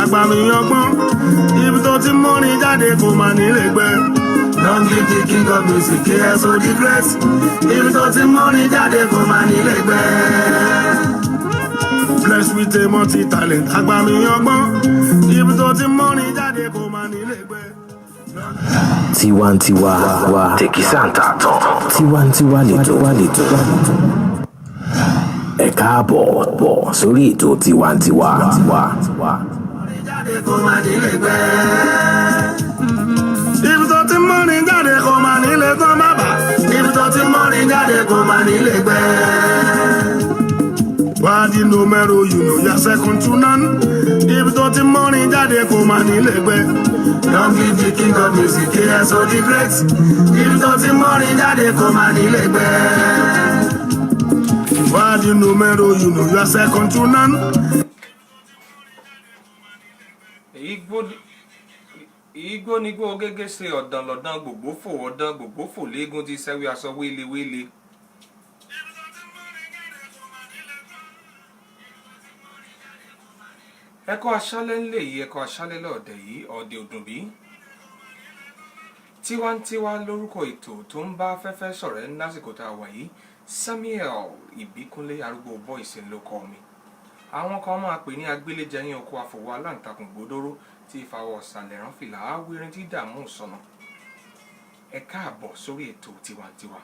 Àgbàmì ọgbọ́n, ibi tó ti mọ́rin jáde kò máa nílé gbẹ́. Don't give the king of music KSO the great. Ibi tó ti mọ́rin jáde kò máa nílé gbẹ́. Blessed with a multi-talent. Àgbàmì ọgbọ́n, ibi tó ti mọ́rin jáde kò máa nílé gbẹ́. Tiwantiwa wa Tèkísàǹtà tán. Tiwantiwa lètò. Ẹ káàbọ̀ sórí ètò Tiwantiwa. Ibi tó ti mọ́rin jáde kò máa nílé tán bàbá. Ibi tó ti mọ́rin jáde kò máa nílé gbẹ́. Wadi numero, you know you're second to none. Ibi tó ti mọ́rin jáde kò máa nílé gbẹ́. Don't give the king of music KSO the great. Ibi tó ti mọ́rin jáde kò máa nílé gbẹ́. Wadi numero, you know you're second to none. Igbó nígbó gẹ́gẹ́ ṣe ọ̀dàn lọ́dàn gbogbo fò léegun ti sẹ́wé aṣọ wéléwélé. Ẹ̀kọ́ aṣálẹ́ ńlẹ̀ yìí ẹ̀kọ́ aṣálẹ́ lọ́ọ̀dẹ̀ yìí ọ̀dẹ̀ òdùnbí. Tiwantiwa lórúkọ ètò tó ń bá afẹ́fẹ́ ṣọ̀rẹ́ lásìkò tá a wà yìí. Samuel Ìbíkúnlé arúgbó boys ló kọ mi. Àwọn kan máa pè ní agbéléjẹyìn oko àfọwọ́ aláǹtakùn gbódóró tí ìfàwọ̀ ọ̀sàlẹ̀ rán fìlà áwírin tí dààmú sọnà. Ẹ káàbọ̀ sórí ètò Tiwantiwa.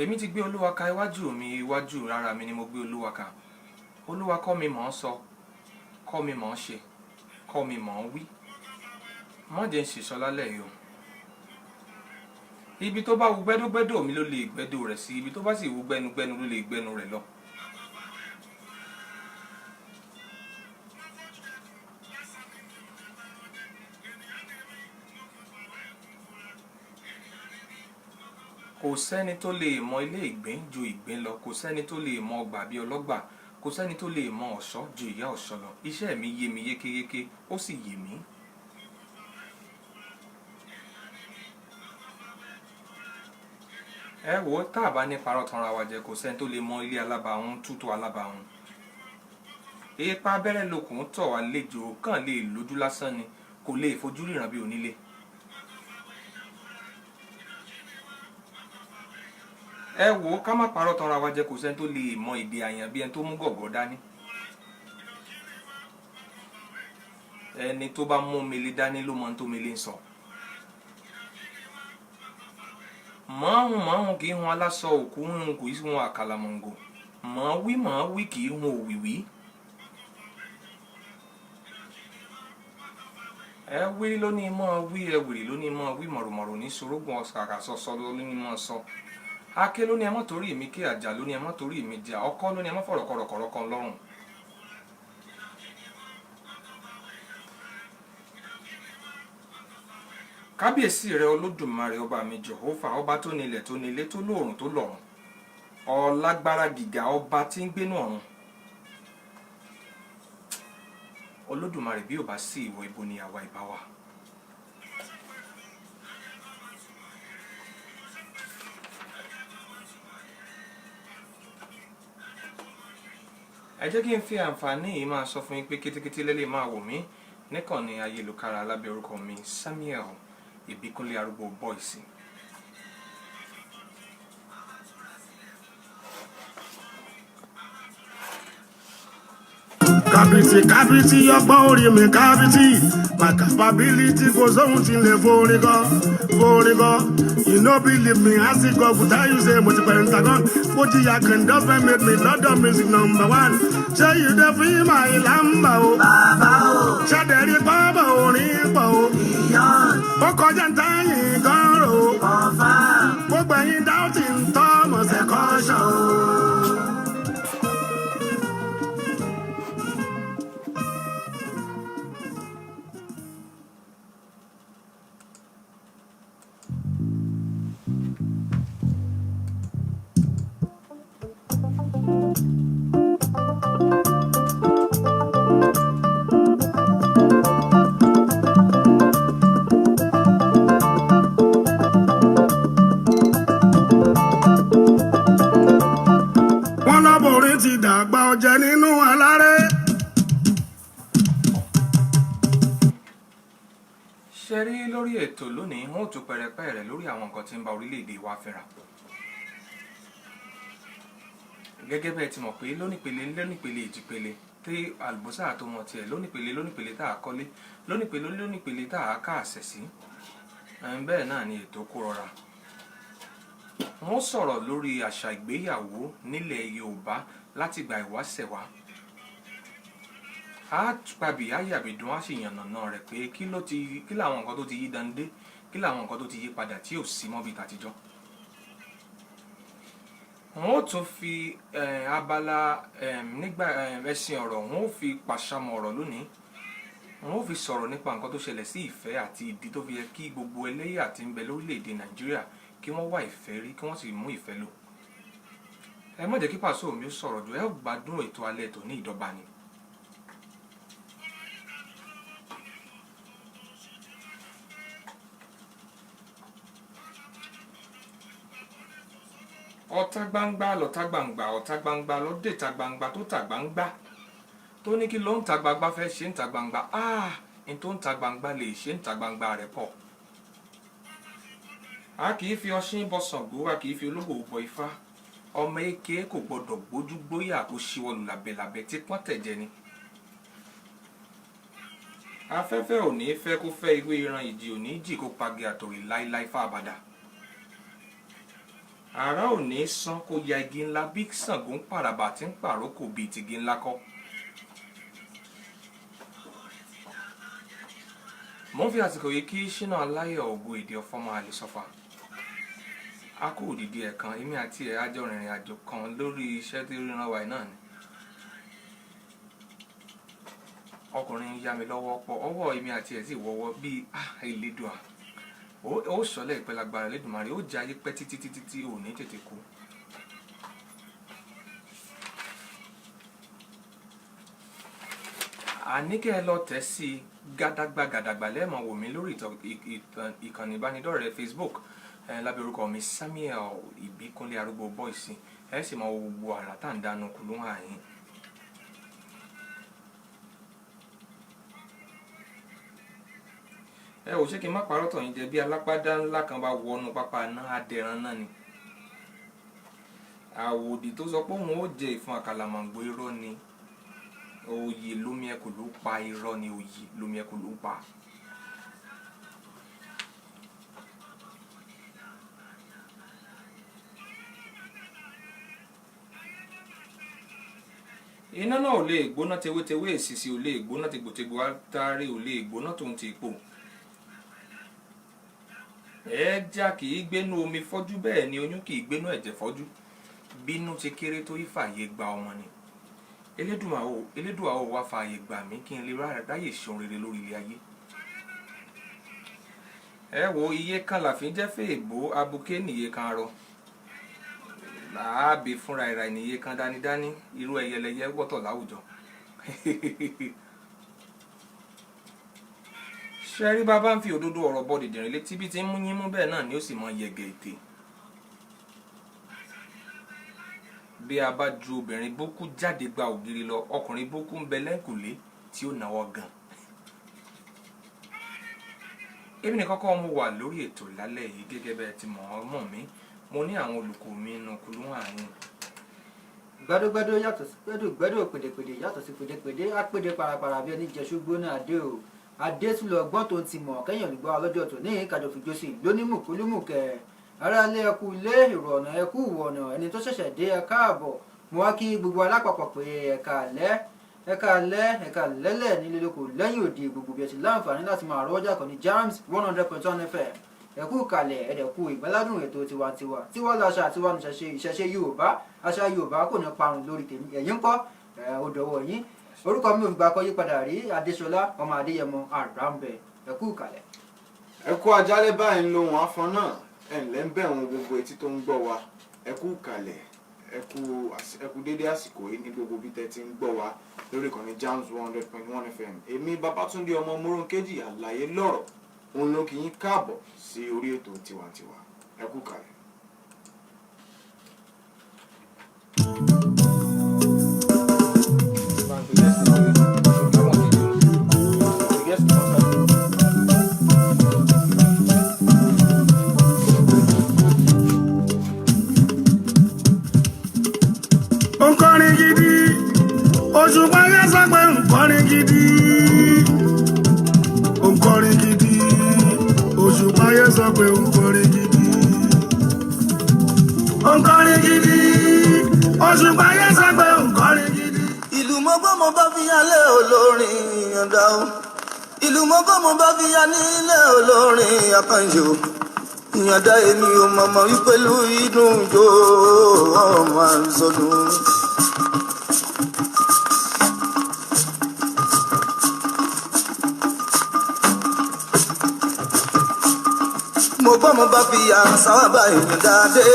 Èmi ti gbé Olúwa ka iwájú rárá mi ni mo gbé Olúwa ka. Olúwa kọ́ mi mọ̀ ọ́ sọ, kọ́ mi mọ̀ ọ́ ṣe, kọ́ mi mọ̀ ọ́ wí. Má jẹ́ ń ṣìṣọ́ lálẹ́ yìí o. Ibi tó bá wu gbẹ́dógbẹ́dó mi ló lè gbẹ́dó rẹ̀ sí, ibi tó bá sì wu gbẹnugbẹnu ló lè gbẹnu rẹ̀ lọ. Kò sẹ́ni tó lè mọ ilé ìgbín ju ìgbín lọ, kò sẹ́ni tó lè mọ ọgbà bí ọlọ́gbà, kò sẹ́ni tó lè mọ ọ̀ṣọ́ ju ìyá ọ̀ṣọ́ lọ. Iṣẹ́ mi yé mi yékéyéké, ó sì yé mi. Ẹ wò tá a bá ní parọ́ tanra wa jẹ, kò sẹ́ni tó lè mọ ilé alábàáhùn tútù alábàáhùn. Èèpa abẹ́rẹ́ lókun tọ̀ wá lẹ́jọ́ kàn lè lójú lásán ni, kò lè fojú ríran bí onílé. Ẹ wò ká má parọ́ tanra wa jẹ, kò sẹ́ni tó lè mọ èdè àyàn bí ẹni tó mú gọ̀gọ̀ dání. Ẹni tó bá mú mele dání ló mọ tó mele ń sọ. Mọ̀ọ́hùn kì í hun aláṣọ òkú hun kò í hun àkàlàmọ̀ǹgò. Mọ̀ọ́ wí kì í hun òwìwí. Ẹ wí lóní mọ́ wí ẹwìrì lóní mọ́ wí mọ̀rùmọ̀rù ní sorógùn ọ̀sàkà sọ́sọ lóní mọ́ sọ. Aké lóní ẹ mọ́ torí mi kí àjà lóní ẹ mọ́ torí mi jà, ọkọ́ lóní ẹ mọ́ fọ̀rọ̀ kọ̀rọ̀kọ̀rọ̀ kan lọ́rùn. Kábíyèsí rẹ Olódùmarè ọba mi Jèhófà, ọba tó nílẹ̀ tó nílé tó lóòrùn tó lọ́run, ọlágbára gíga ọba tí ń gbénú ọ̀run. Olódùmarè bí ò bá sí ìwọ ibo ni àwa ìbá wà. Ẹ jẹ́ kí n fi àǹfààní yìí máa sọ fún yín pé kétékété lẹ́lẹ́ máa wò mí níkànnì ayélujára lábẹ́ orúkọ mi Samuel Ìbíkúnlé arúgbó boys. Kábìtì ọgbọ́n orí mi kábìtì. My capability goes on till the forigo. You know, believe me, I see God would tell you say, what you pentagon. What you can do, made me not the music number one. Say you the free my lamba. Shaderi Baba Oribo. Bokojantai Goro. Bobayin doubting Thomas a caution. lórí ètò lónìí wọn ò tún pẹrẹpẹrẹ lórí àwọn nǹkan tí ń ba orílẹ̀-èdè wa fínra. Gẹ́gẹ́ bẹ́ẹ̀ ti mọ̀ pé lónípele ìjìpele tí àlùbọ́sà tó mọ̀ tiẹ̀ lónípele tá a kọ́lé lónípele tá a ká àṣẹ sí. Bẹ́ẹ̀ náà ni ètò kó rọra. Wọ́n sọ̀rọ̀ lórí àṣà ìgbéyàwó nílẹ̀ Yorùbá látìgbà ìwáṣẹ̀ wá. A pàbí ayàbìdún á sì yànnàná rẹ̀ pé kí làwọn nǹkan tó ti yí dandé, kí làwọn nǹkan tó ti yí padà tí ò sí mọ́ bí tàtijọ́. Wọ́n ó tún fi abala nígbà ẹ̀sìn ọ̀rọ̀ wọ́n ó fi pàṣàmọ̀ ọ̀rọ̀ lónìí. Wọ́n ó fi sọ̀rọ̀ nípa nǹkan tó ṣẹlẹ̀ sí ìfẹ́ àti ìdí tó fi yẹ kí gbogbo ẹlẹ́yà tí ń bẹ lórílẹ̀‐èdè Nàìjíríà kí wọ́n wá ìfẹ́ rí kí wọ́n sì mú ìfẹ́ lò. Ẹ má jẹ́ kí Paso mi ó sọ̀rọ̀ jù, ẹ gbádùn ètò alẹ́ tó ní ìdọ́gba ni. Ọ̀tá gbangba lọ̀tá gbangba, ọ̀tá gbangba lọ́dẹ̀ta gbangba tó tà gbangba. Tó ní kí ló ń ta gbangba fẹ́ ṣe ń ta gbangba. Ní tó ń ta gbangba lè ṣe ń ta gbangba rẹ̀ pọ̀. A kì í fi ọṣín bọ Ṣàngó, a kì í fi ológbò bọ Ifá. Ọmọ eke kò gbọdọ̀ gbójú gbóyà kó ṣíwọ́lù làbẹ̀làbẹ̀ tí pọ́n tẹ̀jẹ̀ ni. Afẹ́fẹ́ ò ní fẹ́ kó fẹ́ ewé ìran, ìjì ò ní jì kó pagi àtòrí láíláí fábàdà. Àrá ò ní sán kó ya igi ńlá bí Ṣàngó ń pàràbà tí ń pàrókò bíi tìgi ńlá kọ́. Mo ń fi àsìkò yìí kí Ṣínà Aláyọ̀ Ògo Èdè Ọ̀fọ́mọ Àlìsọ́fà. A kú òdìdí ẹ̀kan, èmi àti ẹ̀ àjọ rìnrìn àjò kan lórí iṣẹ́ tí ó ríran wa náà ni. Ọkùnrin yá mi lọ́wọ́ pọ̀, ọwọ́ èmi àti ẹ̀ sì wọ́wọ́ bíi Elédùà. Ó sọlẹ̀ ìpẹ́ lágbára Elédùmarè, ó jẹ́ ayé pẹ́ títí ò ní tètè kú. Àníkẹ́ ẹ lọ tẹ̀ sí gàdàgbà lẹ́ẹ̀mọ̀ wò mí lórí ìkànnì ìbánidọ́rẹ̀ẹ́ Facebook lábẹ́ orúkọ mi Samuel Ìbíkúnlé arúgbó bọ́ìsì. Ẹ sì mọ gbogbo àrà tá à ń dánú kùlú àyín. Ẹ ò ṣé kí n má parọ́ tàn yín jẹ bí alápádá ńlá kan bá wọnú pápá náà adẹran náà ni. Àwòdì tó sọ pé òun ó jẹ ìfun àkàlàmàgbò irọ́ ni. Oyè lómi ẹkù ló pa irọ́ ni, oyè lómi ẹkù ló pa. Iná náà ò lè gbóná tewétewé, èsìsì ò lè gbóná tegbòtegbò, átàrí ò lè gbóná tóun ti pò. Ẹja kì í gbénú omi fọ́jú, bẹ́ẹ̀ ni oyún kì í gbénú ẹ̀jẹ̀ fọ́jú. Bínú ti kéré tó ìfàyè gba ọmọ ni. Elédùà ó wá fààyè gbà mí kí n lè ráyè ṣeun rere lórí ilé ayé. Ẹ wo iye kan làfin jẹ́ fèèbó, abuké nìye kan rọ. Làábì fúnra ìrà ìníye kan dánidání, irú ẹyẹlẹyẹ wọ́tọ̀ láwùjọ. Ṣẹ́rí bá bá ń fi òdodo ọ̀rọ̀ bọ́ dìdìrín létí bí ti ń mú yín mú, bẹ́ẹ̀ náà ni ó sì mọ yẹ̀gẹ̀ ètè. Bí a bá ju obìnrin bókú jáde gba ògiri lọ, ọkùnrin bókú ń bẹ lẹ́kùnlé tí ó náwó gan. Èmi nìkan kọ́ mo wà lórí ètò lálẹ́ yìí gẹ́gẹ́ bẹ́ẹ̀ ti mọ̀ ọ́ mọ̀ mí. Mo ní àwọn olùkọ́ mi nínú kùlú àyín. Gbẹ́dógbẹ́dó yàtọ̀ sí gbẹ́dó, pèdèpèdè yàtọ̀ sí pèdèpèdè, apèdè parapara bí ẹni jẹ ṣùgbọ́n náà dé o. Adé tún lọ gbọ́n tó ti mọ̀ kẹ́yìn olùgbọ́ ọlọ́jọ́ tó ní ìkàjọ fìjọ sí lónímù kúlùmù kẹ. Ará ilé ẹkú ilé èrò ọ̀nà ẹkú ìwọ̀nà ẹni tó ṣẹ̀ṣẹ̀ dé ẹ káàbọ̀. Mo wá kí gbogbo alápapọ̀ pé ẹ̀ka lẹ́lẹ̀ nílé lóko lẹ́yìn òde gbogbo bí ẹ ti láǹfààní láti máa rọ́jà kan ní Jams 100.1 FM. Ẹkú kalẹ̀ ẹ̀dẹ̀kú ìgbẹ́ládùn ètò tiwantiwa tiwa láṣà tiwa ìṣẹ̀ṣe Yorùbá, àṣà Yorùbá kò ní parun lórí tèmi. Ẹ̀yin ńkọ́ ó dọ̀wọ́ yín. Orúkọ mi ò gbà kọ́ yípadà rí, Adéṣọlá ọmọ Adéyẹmọ Àràmbẹ̀. Ẹkú kalẹ̀. Ẹkú ajálẹ̀ báyìí ń lo wọn afọ náà, ẹ̀ǹlẹ́ ń bẹ̀ wọn gbogbo etí tó ń gbọ́ wa. Ẹkú kalẹ̀, ẹkú dédé àsìkò yìí ní gbogbo bí tẹ́ ti ń gbọ́ wa lórí ìkànnì Jams 100.1 FM. Èmi Babátúndé ọmọ Mọ́rọ́nkejì àlàyé lọ́rọ̀ òun ló kì í káàbọ̀ sí orí ètò tiwantiwa. Ẹkú kalẹ̀. Òṣùpá yẹn sọ pé nkọrin gidi. Nkọrin gidi. Òṣùpá yẹn sọ pé nkọrin gidi. Nkọrin gidi. Òṣùpá yẹn sọ pé nkọrin gidi. Ìlú mọ́gbọ́ mo bá fi yan lé olórin yànda o. Ìlú mọ́gbọ́ mo bá fi yan nílé olórin akànjò. Ìyànda èmi ò mọ̀mọ́ wípélú ìdùn jó ọmọ àrùsọ̀dún. Mo gbọ́ mo bá fi yan sáwábà ìyànda dé.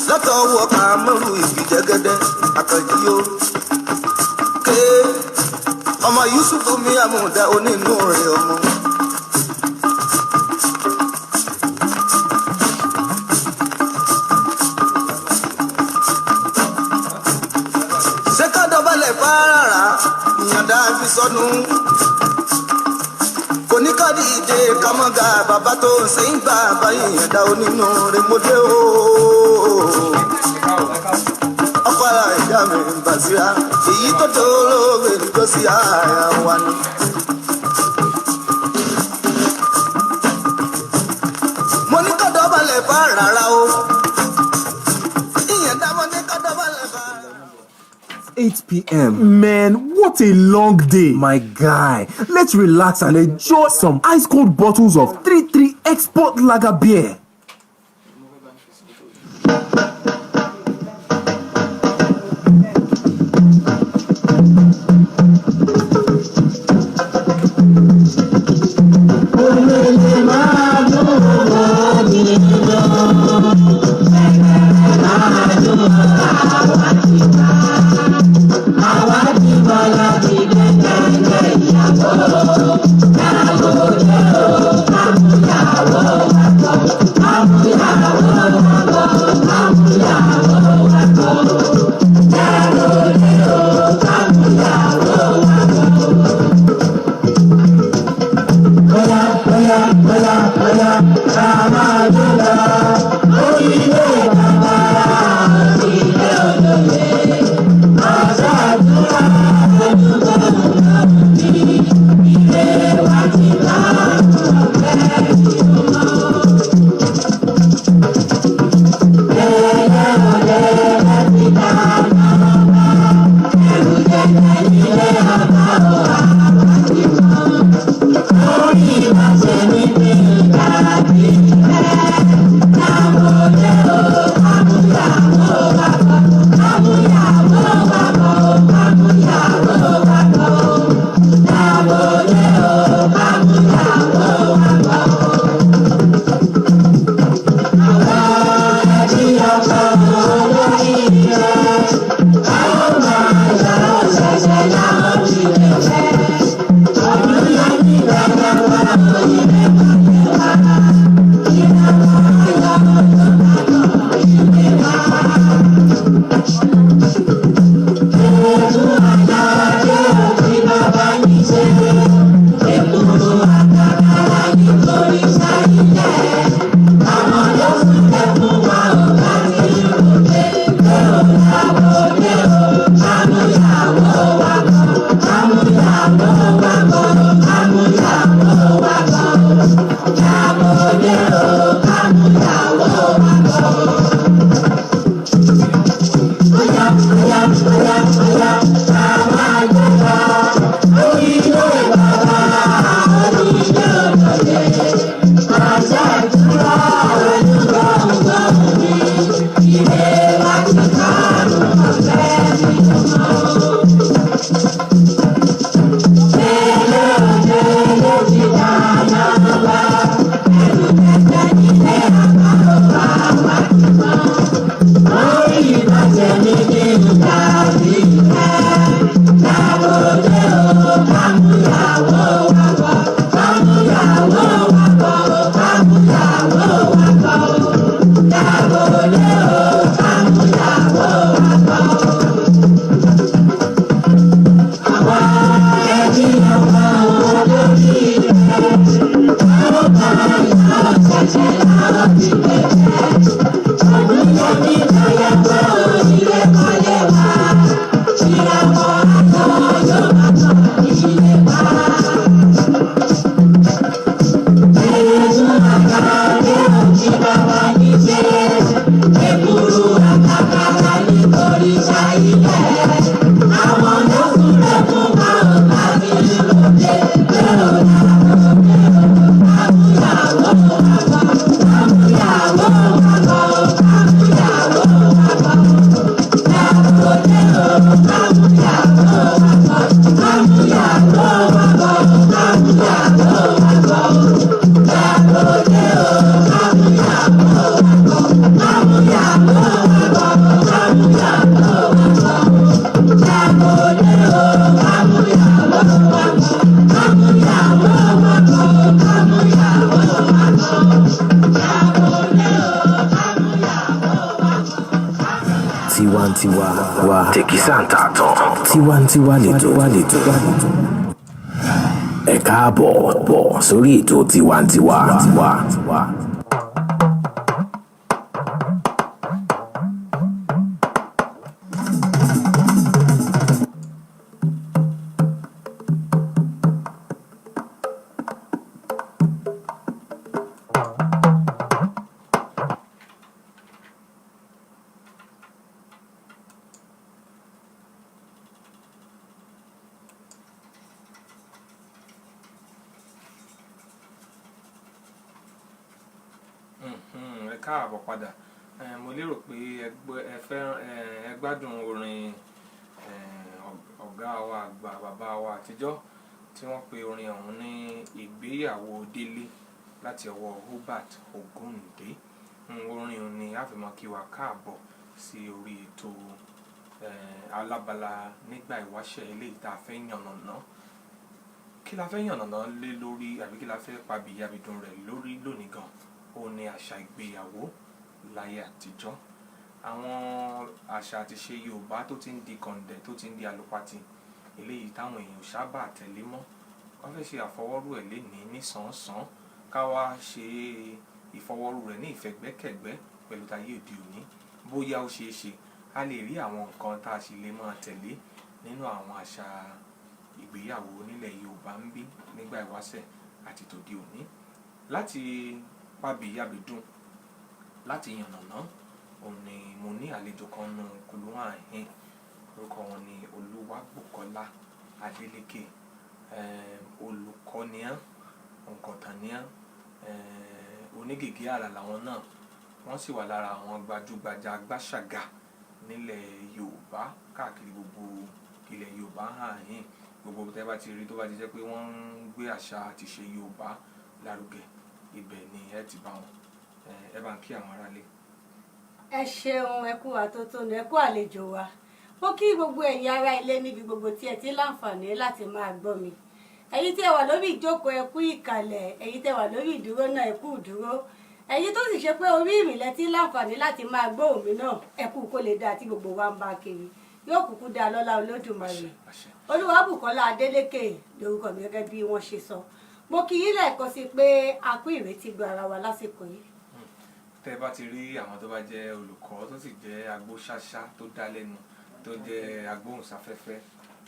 Látọwọ́ Kàmọ́rù ìgbìjẹ́gẹ́dẹ́ àkànjì yó. Ké ọmọ Yusufu mi àmúdá onínú rẹ̀ ọmọ. Ṣé ká dọ̀bálẹ̀ fárárá ìyànda fi sọnù? Kò ní ká dìde kámọ́gà bàbá tó ṣe ń bá àbáyé ìyànda onínú rẹ̀ mo dé o. Ọkọ ara ìyá mi ń bàṣírà èyí tó tó lóore tó sí àyà wa ni. Mo ní ká dọ̀bálẹ̀ fárárá o. Ìyànda mo ní ká dọ̀bálẹ̀ fárárá. 8 p.m. Man, what a long day. My guy, let's relax and enjoy some ice cold bottles of 33 Export Lager beer. tiwantiwa wa tẹkísàǹtà tán tiwantiwa lẹ́tọ̀. Ẹ káàbọ̀ sórí ètò tiwantiwa. Ẹ káàbọ̀ padà. Mo lérò pé ẹ gbádùn orin ọ̀gá wa àgbà bàbá wa àtijọ́ tí wọ́n pe orin ọ̀hún ní ìgbéyàwó délé láti ọwọ́ Hubert Ògúndé. Orin ọ̀hún ni a fi mọ̀ kí wa káàbọ̀ sí orí ètò alábala nígbà ìwáṣẹ̀ eléyìí tá a fẹ́ yànnàná. Kí la fẹ́ yànnàná lé lórí àbí kí la fẹ́ pabìyàbìdùn rẹ̀ lórí lónìí gan? Ó ní àṣà ìgbéyàwó láyé àtijọ́. Àwọn àṣà àti ṣe Yorùbá tó ti ń di kọ̀ǹdẹ̀ tó ti ń di àlùpàtì eléyìí táwọn èèyàn sábà tẹ̀lé mọ́. Wọ́n fẹ́ ṣe àfọwọ́rú ẹ̀ lénìí nísànsán ká wá ṣe ìfọwọ́rú rẹ̀ ní ìfẹ̀gbẹ́kẹ̀gbẹ́ pẹ̀lú tayé òde òní. Bóyá ó ṣeé ṣe a lè rí àwọn nǹkan tá a sì lè máa tẹ̀lé nínú àwọn àṣà ìgbéyàwó nílẹ̀ Yorùbá ń bí nígbà ìwáṣẹ̀ àti tòde òní. Láti pabìyàbìdùn láti yànnàná òun ni mo ní àlejò kan nù kùlùwà àhín. Orúkọ wọn ni Olúwabùkọ́lá Adélékè. Olùkọ́nián òǹkọ̀tàníán onígègé àrà làwọn náà. Wọ́n sì wà lára àwọn gbajúgbajà agbáṣàgà nílẹ̀ Yorùbá káàkiri gbogbo ilẹ̀ Yorùbá àhín. Gbogbo tẹ́ bá ti rí tó bá ti jẹ́ pé wọ́n ń gbé àṣà àti ṣe Yorùbá lárugẹ, ibẹ̀ ni ẹ ti bá wọn. Ẹ bá ń kí àwọn aráalé. Ẹ ṣeun, ẹ kú àtótónu, ẹ kú àlejò wa. Mo kí gbogbo ẹ̀yin ará ilé níbi gbogbo tí ẹ ti láǹfààní láti máa gbọ́ mi. Ẹ̀yin tí ẹ wà lórí ìjókòó ẹ kú ìkàlẹ̀, ẹ̀yin tí ẹ wà lórí ìdúró náà ẹ kú ìdúró. Ẹ̀yin tó sì ṣe pé orí ìrìnlẹ̀ tí láǹfààní láti máa gbọ́ òmí náà ẹ kú kó lè dáa tí gbogbo wa ń bá kiri. Yóò kúkú dáa lọ́lá Olódùmarè. Olúwabùkọ́lá Adélékè lórúkọ mi gẹ́gẹ́ bí wọ́n ṣe sọ. Mo kí yín lẹ́ẹ̀kan sí pé a kú ìrètí gba ara wa lásìkò yìí. Tẹ́ bá ti rí àwọn tó bá jẹ́ olùkọ́ tó sì jẹ́ agbóṣáṣá tó dá lẹ́nu tó jẹ́ agbóhùnsáfẹ́fẹ́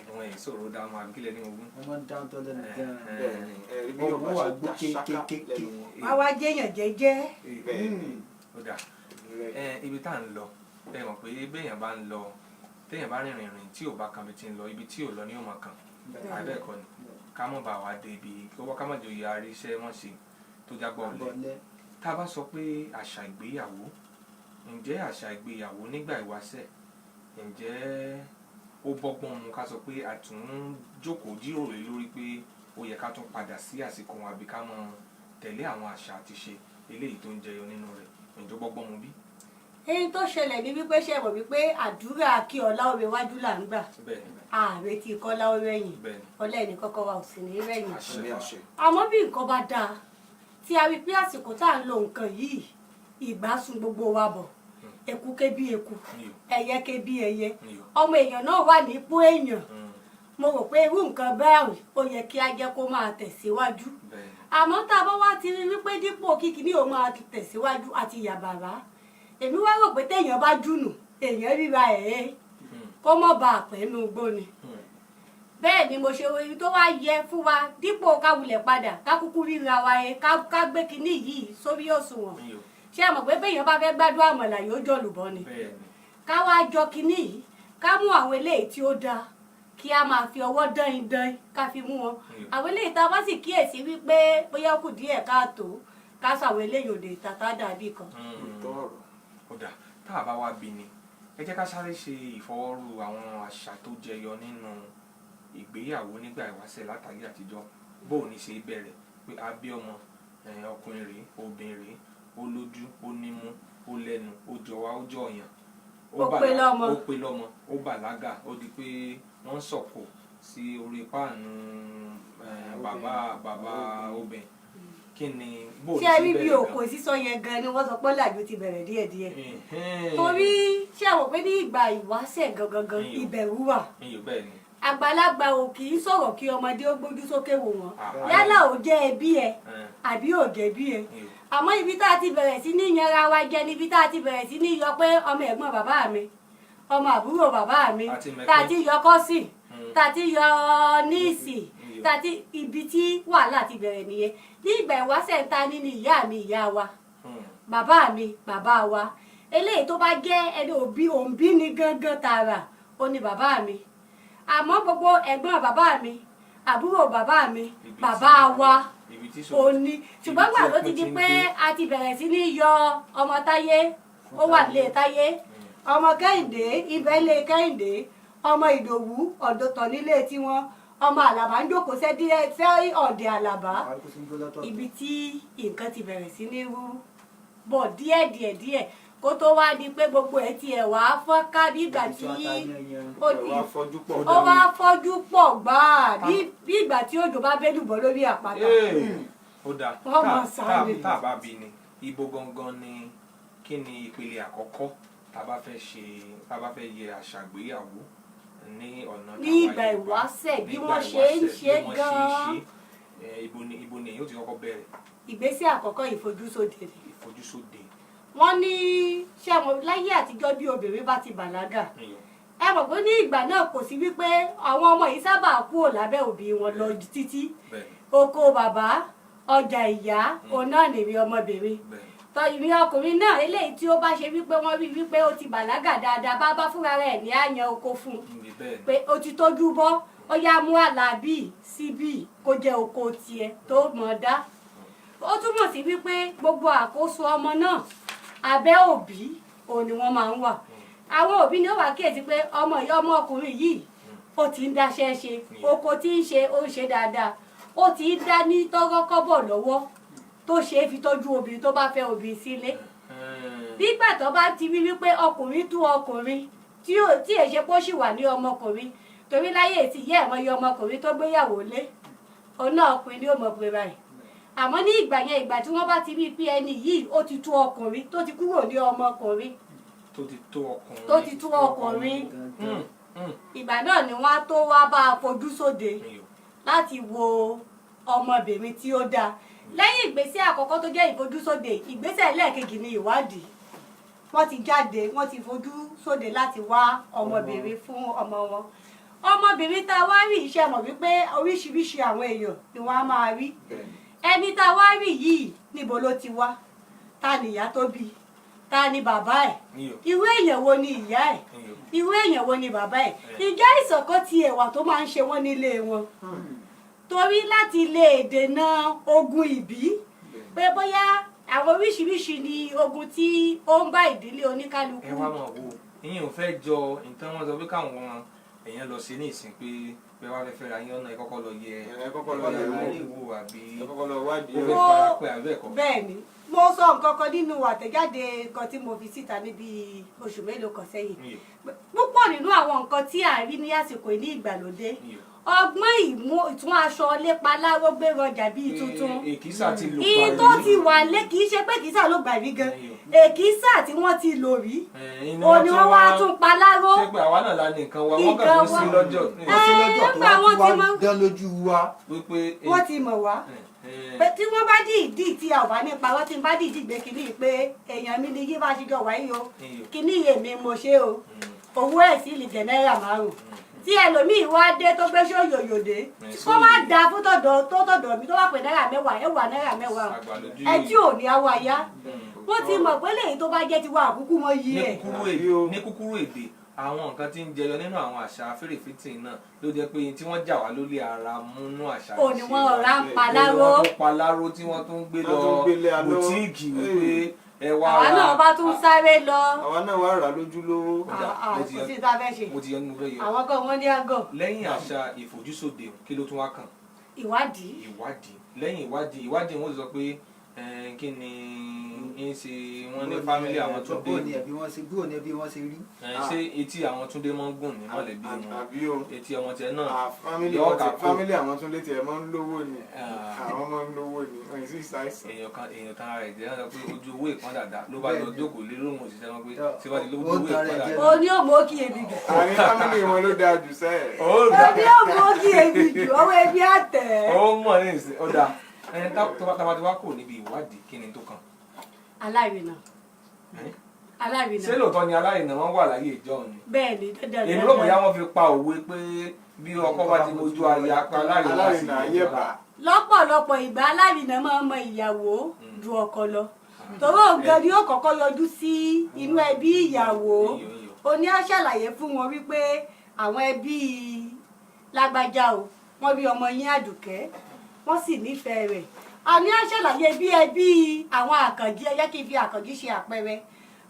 àwọn èyí sọ̀rọ̀ dá wọn àbíkílẹ̀ ní ogún. wọ́n máa ń dáhùn tó lẹ́nu gan-an. bẹ́ẹ̀ni ẹ̀rí bí Wọ́n Yorùbá wà ṣe gbó dá ṣáká kékékéké. lẹ́nu wọn. Wá wá jẹ́yàn jẹ́jẹ́. bẹ́ẹ̀ni Ó dà. Ibi tá à ń lọ bẹ́ẹ̀ mọ̀ pé béèyàn bá ń lọ téèyàn bá rìnrìn rìn tí ò bá kan bí ti ń lọ ibi tí ò lọ ní òmà kan àbẹ́ẹ̀kọ́ ni ká mọ̀ bá wa dé ibi kọ́wọ́ ká mọ̀ jẹ́ oyè àríṣẹ́ wọ́n ṣe tó jágbọ́ ọ̀lẹ́. Tá a bá sọ pé àṣà ìgbéyàwó, ǹjẹ́ àṣà ìgbéyàwó nígbà ìwáṣẹ̀ ǹjẹ́ ó bọ́gbọ́n mu ká sọ pé a tún ń jókòó jíròrò lé lórí pé ó yẹ ká tún padà sí àsìkò wọn àbí ká mọ tẹ̀lé àwọn àṣà àti ṣe eléyìí tó ń jẹyọ nínú rẹ̀, ǹjẹ́ ó bọ́gbọ́n mu bí? Èyí tó ṣẹlẹ̀ ní wípé ṣe mọ̀ wípé àdúrà kí ọlá oore wájú là ń gbà. Ààrẹ tí kọ́lá oore ẹ̀yìn ọlá ẹni kọ́kọ́ wa ò sì ní rẹ̀yìn. Àmọ́ bí nǹkan bá dáa tí a rí pé àsìkò tá à ń lo nǹkan yìí ìgbà sùn gbogbo wa bọ̀, eku ké bí eku, ẹyẹ ké bí ẹyẹ, ọmọ èèyàn náà wà nípò èèyàn. Mo rò pé irú nǹkan báyìí ó yẹ kí á jẹ́ kó máa tẹ̀síwájú. Àmọ́ tá a bá wá ti rí wípé dípò kíkiní ò máa tẹ̀síwájú àti yàbàrá, èmi wá rò pé téèyàn bá jùnù èèyàn ríra ẹ̀ kó mọ̀ bá àpẹ́nu gbó ni. Bẹ́ẹ̀ ni mo ṣe oyin tó wá yẹ fún wa dípò ká wulẹ̀ padà ká kúkú ríra wa ẹ̀ ká gbé kinní yìí sórí òṣùwọ̀n. Ṣé ẹ mọ̀ pé béèyàn bá fẹ́ gbádùn àmàlà yóò jọ̀lùbọ́ ni. Ká wá jọ kinní yìí ká mú àwọn eléyìí tí ó dáa kí a máa fi ọwọ́ dán ká fi mú wọn. Àwọn eléyìí tá a bá sì kíyèsí wípé bóyá kù díẹ̀ káàtó ká sàwọn eléyìí òde tàtà dàbí kan. Kódà tá a bá wá bí ni ẹ jẹ́ ká sáré ṣe ìfọwọ́rú àwọn àṣà tó jẹyọ nínú ìgbéyàwó nígbà ìwáṣẹ̀ látàrí àtijọ́. Bó o ní ṣe bẹ̀rẹ̀ pé a bí ọmọ ọkùnrin rèé obìnrin rèé ó lójú ó nímú ó lẹ́nu ó jọ wá ó jọ ọ̀yàn ó pé lọ́mọ ó bàlágà ó di pé wọ́n sọ̀kò sí orí páànù bàbá obìnrin. Kí kí ni bó ṣé rí bí òkò sísọ yẹn gan ni wọ́n sọ pé ọ̀làjú ti bẹ̀rẹ̀ díẹ̀díẹ̀ torí ṣé àwọn pé ní ìgbà ìwáṣẹ̀ gangan ìbẹ̀rù wà àgbàlagbà ò kì í sọ̀rọ̀ kí ọmọdé ó gbójú sókè wò wọ́n yálà ò jẹ́ ẹbí ẹ àbí ò jẹ́ bí ẹ àmọ́ ibi tá a ti bẹ̀rẹ̀ sí ní yanra wa jẹ níbi tá a ti bẹ̀rẹ̀ sí ní yọ pé ọmọ ẹ̀gbọ́n bàbá mi ọmọ àbúrò bàbá mi tá a ti yọ kọ́sì tá a ti yọ níìsì tá a ti ibi tí wàhálà ti bẹ̀rẹ̀ nìyẹn ní ìgbà ìwáṣẹ̀ ta ní ìyá mi ìyá wa bàbá mi bàbá wa eléyìí tó bá jẹ́ ẹni òbí ni gangan tààrà ó ní bàbá mi àmọ́ gbogbo ẹ̀gbọ́n bàbá mi àbúrò bàbá mi bàbá wa ó ní ṣùgbọ́n gbà ló ti di pé a ti bẹ̀rẹ̀ sí ní yọ ọmọ táyé ó wà nílé táyé ọmọ kẹ́hìndé ibẹ̀ lé kẹ́hìndé ọmọ ìdòwú ọ̀dọ̀tọ̀ nílé tiwọn ọmọ àlàbá ń jókòó sẹ́ ọ̀dẹ̀ àlàbá ibi tí nǹkan ti bẹ̀rẹ̀ sí ní rú bọ̀ díẹ̀ kó tó wá di pé gbogbo ẹ̀ tiẹ̀ wá fọ́nká bí ìgbà tí ó wá fọ́jú pọ̀ gbáà bí ìgbà tí òjò bá bẹ́lù bọ́ lórí àpáta. ó dáa tá a bá bí ni ibo gangan ni kí ni ìpele àkọ́kọ́ tá a bá fẹ́ yẹ àṣà ìgbéyàwó ní ọ̀nà ní ìgbà ìwáṣẹ̀ bí wọ́n ṣe ń ṣe gan-an. ibo ni èyí ó ti kọ́kọ́ bẹ̀rẹ̀. ìgbésẹ̀ àkọ́kọ́ ìfojúsóde. Wọ́n ní ṣé mo láyé àtijọ́ bí obìnrin bá ti bàlágà ẹ mọ̀ pé ní ìgbà náà kò sí wípé àwọn ọmọ yìí sábà kúrò lábẹ́ òbí wọn lọ títí oko bàbá ọjà ìyá òun náà nìrí ọmọbìnrin tọ ìrí ọkùnrin náà eléyìí tí ó bá ṣe wípé wọ́n rí wípé ó ti bàlágà dáadáa bá fúnra rẹ̀ ní àyàn oko fún un pé ó ti tójú bọ́ ó yá mú àlàbí síbí kó jẹ́ oko tiẹ̀ tó mọ̀ dá ó túmọ̀ sí wípé gbogbo àkóso ọmọ náà abẹ́ òbí òun ni wọ́n máa ń wà àwọn òbí ni ó wà kíyèsí pé ọmọ ọkùnrin yìí ó ti ń dáṣẹ́ ṣe oko tí ń ṣe ó ń ṣe dáadáa ó ti ń dá ní tọ́gọ́kọ́bọ̀ lọ́wọ́ tó ṣe é fi tọ́jú obìnrin tó bá fẹ́ obìnrin sílé nígbà tó bá ti rí wípé ọkùnrin tú ọkùnrin tí èṣe kó sì wà ní ọmọkùnrin torí láyé èsì yẹ ẹ̀mọ́ yọ ọmọkùnrin tó gbéyàwó lé òun náà ọkùnrin ni ó mọ̀ pé báyìí àmọ́ ní ìgbà yẹn ìgbà tí wọ́n bá ti rí pé ẹni yìí ó ti tú ọkùnrin tó ti kúrò ní ọmọkùnrin tó ti tú ọkùnrin ìgbà náà ni wọ́n á tó wá bá a fojú sóde láti wo ọmọbìnrin tí ó dáa lẹ́yìn ìgbésẹ̀ àkọ́kọ́ tó jẹ́ ìfojúsóde ìgbésẹ̀ lẹ́ẹ̀kejì ni ìwádìí wọ́n ti jáde wọ́n ti fojú sóde láti wá ọmọbìnrin fún ọmọ wọn ọmọbìnrin tá a wá rí iṣẹ́ mọ̀ wípé oríṣiríṣi àwọn èèyàn ni wọ́n á máa rí ẹni tá a wá rí yìí níbo ló ti wá ta ni ìyá tó bí ta ni bàbá ẹ̀ irú èèyàn wo ni ìyá ẹ̀ irú èèyàn wo ni bàbá ẹ̀ ìjà ìṣọ̀kan ti ẹ̀wà tó máa ń ṣe wọ́n nílé wọn torí láti lè dènà ogun ìbí pé bóyá àwọn oríṣiríṣi ni ogun tí ó ń bá ìdílé oníkálukú. ẹ wá mọ̀ wo ìyẹn ò fẹ́ jọ nǹkan wọn sọ pé káwọn èèyàn lọ sí ní ìsìn pé pé wá fẹ́ ra yín ọ̀nà ẹ kọ́kọ́ lọ yẹ ẹ kọ́kọ́ lọ wò àbí ẹ kọ́kọ́ lọ wádìí ẹ fara pẹ́ àbẹ́ ẹ̀kọ́. bẹ́ẹ̀ ni mo sọ nǹkan kan nínú àtẹ̀jáde kan tí mo fi síta níbi oṣù mélòó kan sẹ́yìn púpọ̀ nínú àwọn nǹkan tí à ń rí ní àsìkò ní ìgbàlódé ọgbọ́n ìtún aṣọ lépa láró gbé rọjà bíi tuntun ìyí tó ti wà lé kì í ṣe pé èkìsà ló gbà rí gan èkìsà tí wọ́n ti lò rí òní wọ́n wá tún pa láró ṣé pé àwa náà la ní nǹkan wa wọ́n kàn tó sí lọ́jọ́ nígbà wọ́n ti mọ̀ dán lójú wa wọ́n ti mọ̀ wá pé tí wọ́n bá dìídì tí a wà nípa wọ́n ti bá dìídì gbé kínní pé èèyàn mi ni yí bá ṣe jọ wáyé o kínní yèmí mo ṣe o owó ẹ̀ sí lè jẹ́ náírà 5 tí ẹlòmíì wá dé tó gbé sóyòyòdé kó má da fún tọ̀dọ̀ mi tó wà pé náírà 10 ẹwà náírà 10 ẹ tí ò ní awọ ayá wọ́n ti mọ̀ pé lèyí tó bá jẹ́ ti wá àkúkú mọ́ yí ẹ̀. ní kúkúrú èdè àwọn nǹkan tí ń jẹyọ nínú àwọn àṣà fèrèfètè náà ló jẹ́ pé tí wọ́n jà wá lórí ara múnú àṣà ìṣe wa òní wọn ọ̀rá ń paláró wọ́n tún paláró tí wọ́n tún gbé lọ bùtíìkì wípé àwa náà bá tún sáré lọ. àwa náà wà rà lójú lówó. kò sí ta fẹ́ ṣe. mo ti yọ ní mo fẹ́ yọ. àwọn kan wọ́n ní àgọ̀. lẹ́yìn àṣà ìfojúsóde kí ló tún wá kàn. ìwádìí. lẹ́yìn ìwádìí wọ́n sọ pé kí ni ń ṣe wọ́n ní fámílì àwọn Túndé bó ni ẹbí wọn ṣe rí. ṣé etí àwọn Túndé mọ́ ń gùn ní mọ̀lẹ́bí wọn etí ọmọ tiẹ̀ náà fámílì àwọn Túndé tiẹ̀ mọ́ ń lówó ni àwọn mọ́ ń lówó ni wọ́n sì ṣàìsàn. èèyàn kan ara ìjẹ́ náà pé ojú owó ìpọ́n dàda ló bá lọ jókòó lé lóhùn òṣìṣẹ́ wọn pé síwájú ló owó ìpọ́n dàda. o ní òmò kí ebi jù. àní fámílì wọn ló dáa jù sẹ́ẹ̀. o ní òmò kí ebi jù ọwọ́ ebi àtẹ̀. ó mọ̀ ní ìsìn ó dáa tábà tí wàá kò níbi ìwádìí kí ni tó kàn. alárinà. ṣé lóòótọ́ ni alárinà wọn wà láyé ìjọ ni. bẹ́ẹ̀ ni dandan. èmi ló bóyá wọn fi pa òwe pé bí ọkọ bá ti mojú aya pa alárinà ayébà. lọ́pọ̀lọpọ̀ ìgbà alárinà máa ń mọ ìyàwó ju ọkọ lọ torí òǹgàn ni ó kọ́kọ́ yọjú sí inú ẹbí ìyàwó oní á ṣàlàyé fún wọn wípé àwọn ẹbí lágbájá o wọ́n bí ọmọ yín Àdùkẹ́ wọ́n sì nífẹ̀ẹ́ rẹ̀ àní á ṣàlàyé bí ẹbí àwọn Àkànjí ẹ jẹ́ kí n fi Àkànjí ṣe àpẹẹrẹ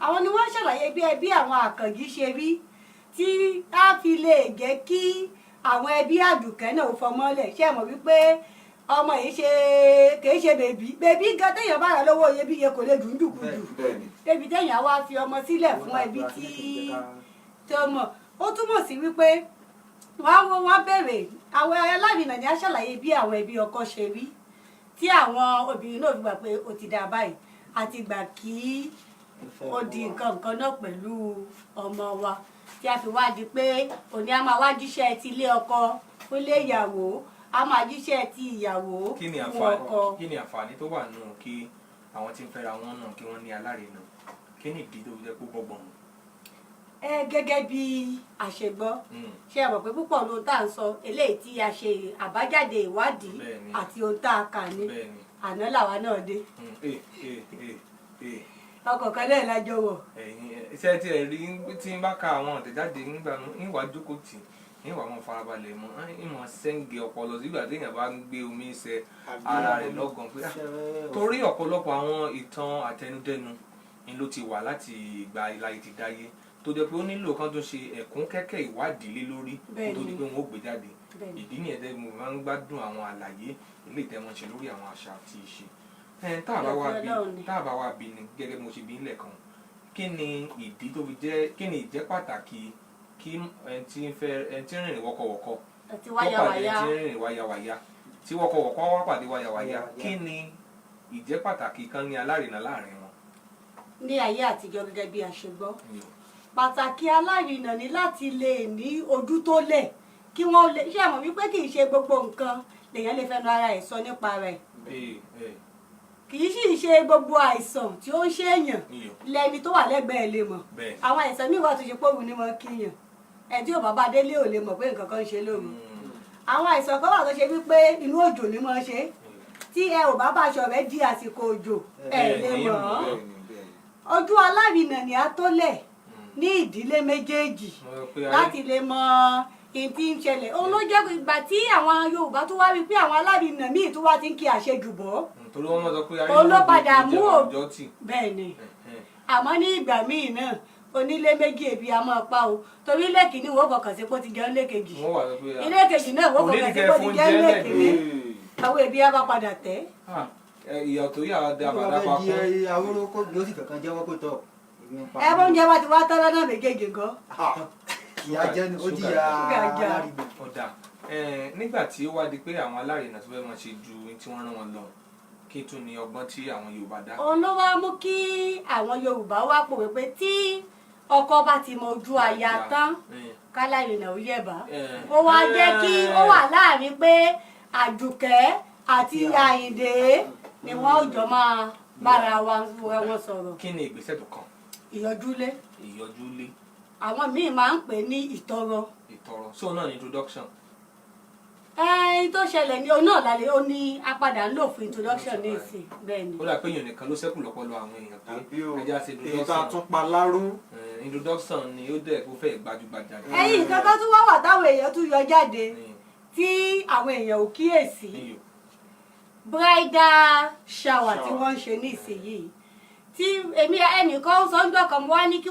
àwọn ni wọ́n ṣàlàyé bí ẹbí àwọn Àkànjí ṣe rí tí á fi lè jẹ́ kí àwọn ẹbí Àdùkẹ́ náà ó fọmọ́lẹ̀ ṣé ẹ mọ̀ wípé ọmọ yìí kìí ṣe bèbí gan téèyàn bá rà lọ́wọ́ iyebíye kò lè dùn dùkúdù débi téèyàn wá fi ọmọ sílẹ̀ fún ẹbí tí ó mọ̀ ó túmọ̀ sí wípé wọ́n bẹ̀rẹ̀ àwọn alárinà ni á ṣàlàyé bí àwọn ẹbí ọkọ ṣe rí tí àwọn obìnrin náà fi gbà pé ó ti dà báyìí àti gbà kí ó di nǹkan náà pẹ̀lú ọmọ wa tí a fi wá di pé òní a máa wá jíṣẹ́ ti ilé ọkọ fún ilé ìyàwó a máa jíṣẹ́ ti ìyàwó fún ọkọ. kí ni àǹfààní tó wà nù kí àwọn tí ń fẹ́ra wọn náà kí wọ́n ní alárinà kí ni ìdí tó fi jẹ́ kó bọ́gbọ̀n mu. Gẹ́gẹ́ bí àṣegbọ́ ṣe àmọ̀ pé púpọ̀ ló tá à ń sọ eléyìí tí a ṣe àbájáde ìwádìí àti ohun tá a kà ní àná làwa náà dé ọkọ̀ kan náà lájọ wọ̀. iṣẹ́ tí ẹ rí tí ń bá ka àwọn àtẹ̀jáde nígbà ìwà jókòó tì ìwà wọn farabalẹ̀ mọ́ ìmọ̀ sẹ́ńgẹ̀ ọpọlọ sígbà téèyàn bá ń gbé omi ṣe ara rẹ̀ lọ́gàn pé torí ọ̀pọ̀lọpọ̀ àwọn ìtàn àtẹnudẹ́nu ni ló ti wà láti ìgbà ìlàyé ti dáyé tó jẹ́ pé ó nílò kan tó ṣe ẹ̀kún kẹ́kẹ́ ìwádìí lé lórí tó di pé wọn ó gbé jáde ìdí nìyẹn tẹ́ mo máa ń gbádùn àwọn àlàyé ilé ìtẹ́wọ́n ṣe lórí àwọn àṣà àti ìṣe tá a bá wá bí ni gẹ́gẹ́ bí mo ṣe bí nílẹ̀ kan kí ni ìdí tó fi jẹ́ kí ni ìjẹ́ pàtàkì kí ẹni tí ń rìnrìn wọ́kọ̀wọ́kọ̀ tó pàdé ẹni tí ń rìnrìn wáyàwáyà tí wọ́kọ̀wọ́kọ̀ wá pàdé wáyàwáyà kí ni ìjẹ́ pàtàkì kan ní alárinà láàrin wọn. ní ayé àtijọ́ gẹ́gẹ́ bí a ṣe gbọ́ pàtàkì alárinà ní láti lè ní ojú tó lẹ̀ kí wọ́n lè ṣe àmọ́ wípé kì í ṣe gbogbo nǹkan lèèyàn lè fẹnu ara ẹ̀ sọ nípa rẹ̀ kì í sì ṣe gbogbo àìsàn tí ó ń ṣe èèyàn lẹni tó wà lẹ́gbẹ̀ẹ́ lè mọ̀ àwọn àìsàn míì wà tó ṣe pòrú ní mọ́ kíyàn ẹ̀ tí ò bàbá délé ò lè mọ̀ pé nǹkan kan ń ṣe lóru àwọn àìsàn kan wà tó ṣe wípé inú òjò ni mọ́ ṣe tí ẹ ò bá bá aṣọ rẹ̀ di àsìkò òjò ẹ̀ lè mọ̀ ojú alárinà ni a tó lẹ̀ ní ìdílé méjèèjì láti lè mọ ìtí ń ṣẹlẹ̀ òun ló jẹ́ ìgbà tí àwọn Yorùbá tó wá rí pé àwọn alárinà míì tó wá ti ń kí àṣejù bọ́ òun ló padà mú bẹ́ẹ̀ ni àmọ́ ní ìgbà míì náà onílé méjì ebi a máa pa o torí ilé kìíní wọ́n fọkàn sí pé ó ti jẹun ilé kejì ilé kejì náà wọ́n fọkàn sí pé ó ti jẹun ilé kìíní àwọn ebi a bá padà tẹ́. ìyà tó yà á da bàdá pa kún. àwòrán kó bí ó sì kankan jẹ́wọ́ pé tọ́ ẹ bó ń jẹ́ bá ti wá tọ́lá náà méjèèjì gan. ìyá jẹ́ ó jìyà alárinà. ọ̀dà nígbà tí ó wá di pé àwọn alárinà tó fẹ́ máa ṣe ju tí wọ́n rán wọn lọ kí tún ni ọgbọ́n tí àwọn Yorùbá dá. òun ló wá mú kí àwọn Yorùbá wá pòwe pé tí ọkọ bá ti mọ ojú aya tán kálárinà ó yẹ̀bá ó wá jẹ́ kí ó wà láàrin pé Àdùkẹ́ àti Àyìndé ni wọ́n jọ máa bára wọn sọ̀rọ̀. kí ni ìgbésẹ̀ tó kàn. ìyọjúlé. ìyọjúlé. àwọn míì máa ń pè ní ìtọrọ. ìtọrọ so náà ní introduction. ẹyin tó ṣẹlẹ̀ ní oná ọ̀làlẹ̀ ó ní apádà ń lò fún introduction ní ìsìn bẹ́ẹ̀ ni. ó dà pé èèyàn nìkan ló ṣẹ́kù lọ́pọ̀lọpọ̀ àwọn èèyàn pé ẹja ṣe introduction. èyí tá a tún pa láró. introduction ni ó dẹ̀ kó fẹ́ gbajúgbajà. ẹyin nǹkan tó tún wá wà táwọn èèyàn tún yọ jáde tí àwọn èèyàn ò kíyèsí bridal shower tí wọ́n ń ṣe ní ìsinyìí tí èmi ẹnìkan sọ ń dọ̀kan wá ní kí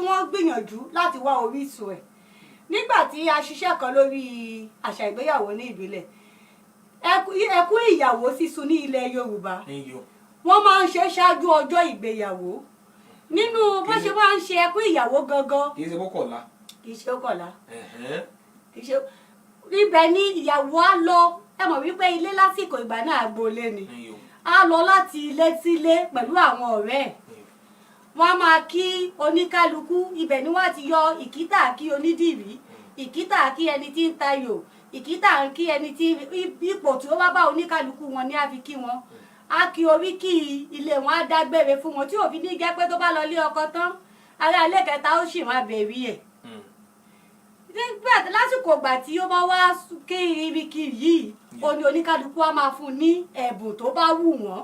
wọ́n gbìyànjú láti wá orísun ẹ̀ nígbà tí a ṣiṣẹ́ kan lórí àṣà ìgbéyàwó ní ìbílẹ̀ ẹkú ìyàwó sísun ní ilẹ̀ Yorùbá wọ́n máa ń ṣe ṣáájú ọjọ́ ìgbéyàwó nínú bó ṣe máa ń ṣe ẹkún ìyàwó gangan. kì í ṣe bókọ̀lá. kì í ṣe bókọ̀lá. kì í ṣe ibẹ̀ ni ìyàwó á lọ ẹ mọ̀ wípé ilé lásìkò ìgbà náà agboolé ni á lọ láti ilé sílé pẹ̀lú àwọn ọ̀rẹ́ ẹ̀ wọ́n á máa kí oníkálukú ibẹ̀ ni wọ́n ti yọ ìkítà kí onídìrí ìkítà kí ẹni tí ń tayò ìkítà kí ẹni tí ipò tí ó bá bá oníkálukú wọn ní á fi kí wọn á kí oríkì ilé wọn á dágbére fún wọn tí òfin ní jẹ́ pé tó bá lọ lé ọkọ tán ará ilé kẹta ó sì máa bẹ̀rí ẹ̀ nígbà lásìkò ìgbà tí ó bá wá ké iriki yìí ó ní oníkálukú á máa fún ní ẹ̀bùn tó bá wù wọ́n.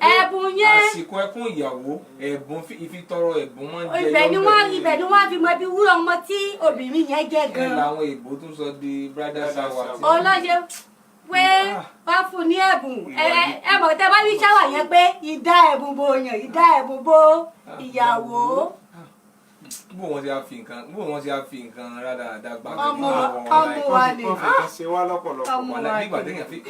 ẹ̀bùn yẹn àsìkò ẹkún ìyàwó ẹ̀bùn ìfitọrọ ẹ̀bùn máa ń jẹ ibẹ̀ ni wọ́n fi mọ ibi wúrọ ọmọ tí obìnrin yẹn jẹ́ gan. ẹ làwọn èèbò tún sọ di bridal shower. ọlọ́jẹ pé wá fún ní ẹ̀bùn ẹ mọ̀ tẹ́ bá ní ṣáwà yẹn pé ìdá ẹ̀bùn bo yàn ìdá ẹ̀bùn bo ìyàwó. bó wọn ti á fi nǹkan rádaràda gbà ọmọ wa ni wọ́n fẹ́ ṣe wá lọ́pọ̀lọpọ̀.